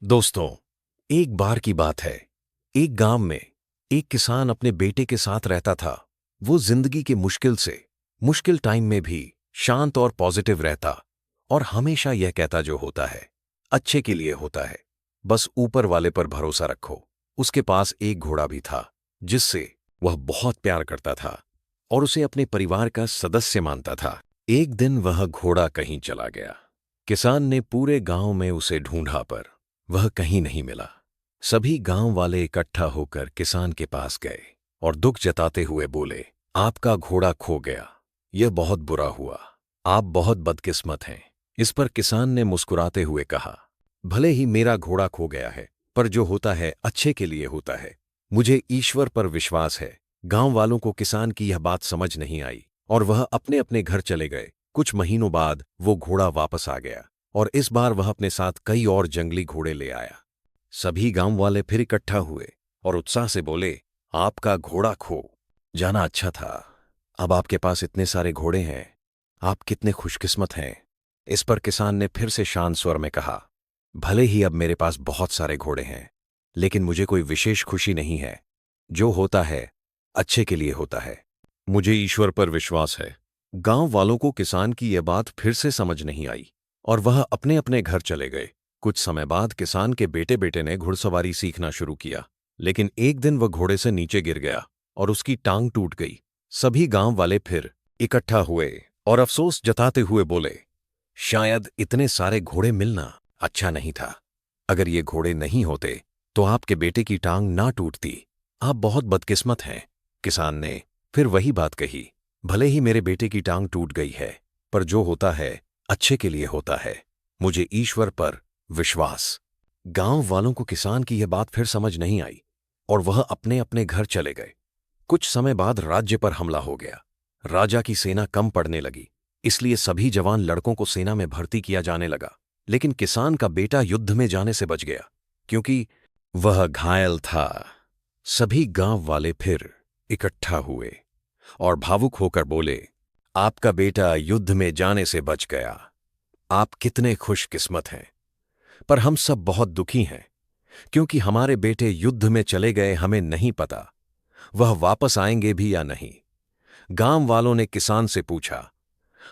दोस्तों, एक बार की बात है। एक गांव में एक किसान अपने बेटे के साथ रहता था। वो जिंदगी के मुश्किल टाइम में भी शांत और पॉजिटिव रहता और हमेशा यह कहता जो होता है अच्छे के लिए होता है। बस ऊपर वाले पर भरोसा रखो। उसके पास एक घोड़ा भी था जिससे वह बहुत प्यार करता था और उसे अपने परिवार का सदस्य मानता था। एक दिन वह घोड़ा कहीं चला गया। किसान ने पूरे गांव में उसे ढूंढा पर वह कहीं नहीं मिला। सभी गांव वाले इकट्ठा होकर किसान के पास गए और दुख जताते हुए बोले, आपका घोड़ा खो गया। यह बहुत बुरा हुआ। आप बहुत बदकिस्मत हैं। इस पर किसान ने मुस्कुराते हुए कहा, भले ही मेरा घोड़ा खो गया है, पर जो होता है अच्छे के लिए होता है। मुझे ईश्वर पर विश्वास है। गांव वालों को किसान की यह बात समझ नहीं आई और वह अपने अपने घर चले गए। कुछ महीनों बाद वो घोड़ा वापस आ गया और इस बार वह अपने साथ कई और जंगली घोड़े ले आया। सभी गांव वाले फिर इकट्ठा हुए और उत्साह से बोले, आपका घोड़ा खो जाना अच्छा था। अब आपके पास इतने सारे घोड़े हैं। आप कितने खुशकिस्मत हैं। इस पर किसान ने फिर से शांत स्वर में कहा, भले ही अब मेरे पास बहुत सारे घोड़े हैं, लेकिन मुझे कोई विशेष खुशी नहीं है। जो होता है अच्छे के लिए होता है। मुझे ईश्वर पर विश्वास है। गांव वालों को किसान की यह बात फिर से समझ नहीं आई और वह अपने अपने घर चले गए। कुछ समय बाद किसान के बेटे बेटे ने घुड़सवारी सीखना शुरू किया, लेकिन एक दिन वह घोड़े से नीचे गिर गया और उसकी टांग टूट गई। सभी गांव वाले फिर इकट्ठा हुए और अफसोस जताते हुए बोले, शायद इतने सारे घोड़े मिलना अच्छा नहीं था। अगर ये घोड़े नहीं होते तो आपके बेटे की टांग ना टूटती। आप बहुत बदकिस्मत हैं। किसान ने फिर वही बात कही, भले ही मेरे बेटे की टांग टूट गई है, पर जो होता है अच्छे के लिए होता है। मुझे ईश्वर पर विश्वास। गांव वालों को किसान की यह बात फिर समझ नहीं आई और वह अपने अपने घर चले गए। कुछ समय बाद राज्य पर हमला हो गया। राजा की सेना कम पड़ने लगी, इसलिए सभी जवान लड़कों को सेना में भर्ती किया जाने लगा। लेकिन किसान का बेटा युद्ध में जाने से बच गया क्योंकि वह घायल था। सभी गांव वाले फिर इकट्ठा हुए और भावुक होकर बोले, आपका बेटा युद्ध में जाने से बच गया। आप कितने खुशकिस्मत हैं। पर हम सब बहुत दुखी हैं क्योंकि हमारे बेटे युद्ध में चले गए। हमें नहीं पता वह वापस आएंगे भी या नहीं। गांव वालों ने किसान से पूछा,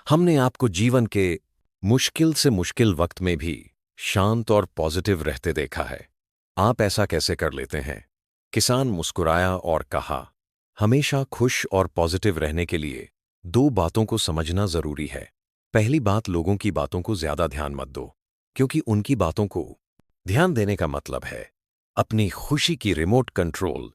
हमने आपको जीवन के मुश्किल से मुश्किल वक्त में भी शांत और पॉजिटिव रहते देखा है। आप ऐसा कैसे कर लेते हैं। किसान मुस्कुराया और कहा, हमेशा खुश और पॉजिटिव रहने के लिए दो बातों को समझना जरूरी है। पहली बात, लोगों की बातों को ज्यादा ध्यान मत दो, क्योंकि उनकी बातों को ध्यान देने का मतलब है अपनी खुशी की रिमोट कंट्रोल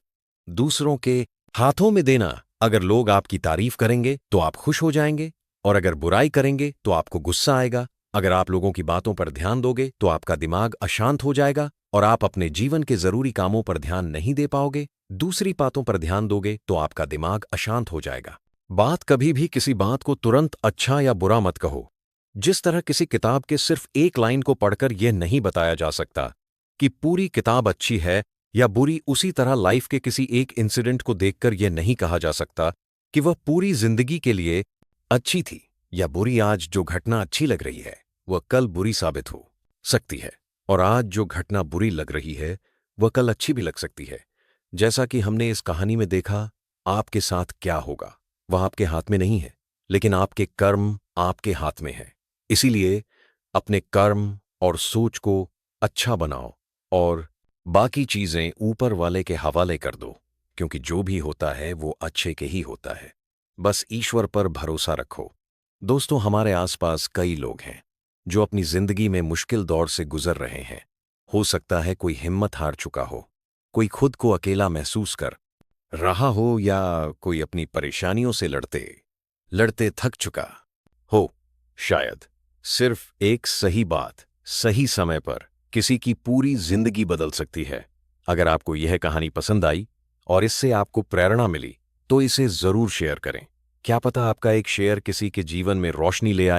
दूसरों के हाथों में देना। अगर लोग आपकी तारीफ करेंगे तो आप खुश हो जाएंगे और अगर बुराई करेंगे तो आपको गुस्सा आएगा। अगर आप लोगों की बातों पर ध्यान दोगे तो आपका दिमाग अशांत हो जाएगा और आप अपने जीवन के जरूरी कामों पर ध्यान नहीं दे पाओगे। दूसरी बातों पर ध्यान दोगे तो आपका दिमाग अशांत हो जाएगा। बात कभी भी किसी बात को तुरंत अच्छा या बुरा मत कहो। जिस तरह किसी किताब के सिर्फ एक लाइन को पढ़कर यह नहीं बताया जा सकता कि पूरी किताब अच्छी है या बुरी, उसी तरह लाइफ के किसी एक इंसिडेंट को देखकर यह नहीं कहा जा सकता कि वह पूरी जिंदगी के लिए अच्छी थी या बुरी। आज जो घटना अच्छी लग रही है वह कल बुरी साबित हो सकती है और आज जो घटना बुरी लग रही है वह कल अच्छी भी लग सकती है। जैसा कि हमने इस कहानी में देखा, आपके साथ क्या होगा वह आपके हाथ में नहीं है, लेकिन आपके कर्म आपके हाथ में है। इसीलिए अपने कर्म और सोच को अच्छा बनाओ और बाकी चीजें ऊपर वाले के हवाले कर दो, क्योंकि जो भी होता है वो अच्छे के ही होता है। बस ईश्वर पर भरोसा रखो। दोस्तों, हमारे आसपास कई लोग हैं जो अपनी जिंदगी में मुश्किल दौर से गुजर रहे हैं। हो सकता है कोई हिम्मत हार चुका हो, कोई खुद को अकेला महसूस कर रहा हो या कोई अपनी परेशानियों से लड़ते लड़ते थक चुका हो। शायद सिर्फ एक सही बात सही समय पर किसी की पूरी जिंदगी बदल सकती है। अगर आपको यह कहानी पसंद आई और इससे आपको प्रेरणा मिली तो इसे जरूर शेयर करें। क्या पता आपका एक शेयर किसी के जीवन में रोशनी ले आए।